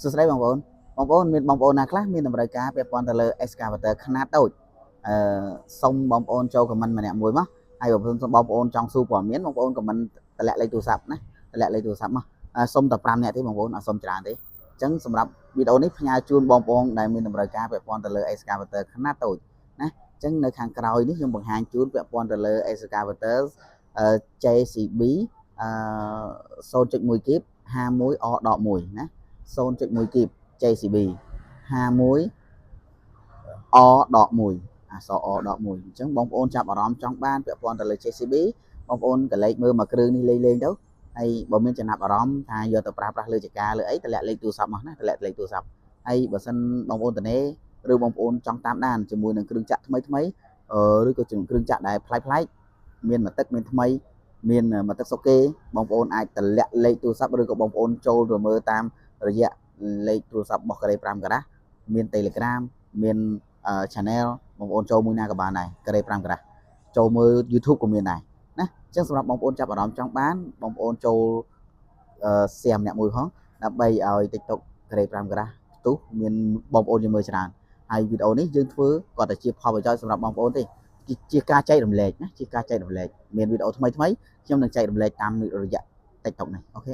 សួស្តីបងប្អូនមានបងប្អូនណាខ្លះមានតម្រូវការពាក់ព័ន្ធទៅលើ excavator ខ្នាតតូចសូមបងប្អូនចូល comment ម្នាក់មួយមកហើយបងប្អូនចង់សួរព័ត៌មានបងប្អូន comment តម្លាក់លេខទូរស័ព្ទណាតម្លាក់លេខទូរស័ព្ទមកសុំតែ5នាក់ទេបងប្អូនអត់សុំច្រើនទេអញ្ចឹងសម្រាប់វីដេអូនេះផ្ញើជូនបងប្អូនដែលមានតម្រូវការពាក់ព័ន្ធទៅលើ excavator ខ្នាតតូចណាអញ្ចឹងនៅខាងក្រោយនេះខ្ញុំបង្ហាញជូនពាក់ព័ន្ធទៅលើ excavator JCB 0.1 គីប 51O.1 ណា 0.1 គីប JCB 51O.1 អក្សរ O.1 អញ្ចឹងបងប្អូនចាប់អារម្មណ៍ចង់បានពាក់ព័ន្ធទៅលើ JCB បងប្អូនកលេចមើលមកគ្រឿងនេះលេងទៅហើយបើមានចំណាប់អារម្មណ៍ថាយកទៅប្រើប្រាស់លើចការលើអីតម្លាក់លេខទូរស័ព្ទមកណាតម្លាក់លេខទូរស័ព្ទហើយបើសិនបងប្អូនតនេឬបងប្អូនចង់តាមដានជាមួយនឹងគ្រឿងចាក់ថ្មីឬក៏គ្រឿងចាក់ដែលប្លែកមានមកទឹកមានថ្មីមានមកទឹកសុកគេបងប្អូនអាចតម្លាក់លេខទូរស័ព្ទឬក៏បងប្អូនចូលទៅមើលតាមរយៈលេខទូរស័ព្ទរបស់ការ៉េ5ការ៉ាស់មាន Telegram មាន channel បងប្អូនចូលមួយណាក៏បានដែរការ៉េ5ការ៉ាស់ចូលមើល YouTube ក៏មានដែរណាអញ្ចឹងសម្រាប់បងប្អូនចាប់អារម្មណ៍ចង់បានបងប្អូនចូល share ម្នាក់មួយផងដើម្បីឲ្យ TikTok ការ៉េ5ការ៉ាស់ផ្ទុះមានបងប្អូនយើងមើលច្រើនហើយវីដេអូនេះយើងធ្វើគាត់តែជាផលប្រយោជន៍សម្រាប់បងប្អូនទេជាការចែករំលែកណាជាការចែករំលែកមានវីដេអូថ្មីខ្ញុំនឹងចែករំលែកតាមរយៈ TikTok នេះអូខេ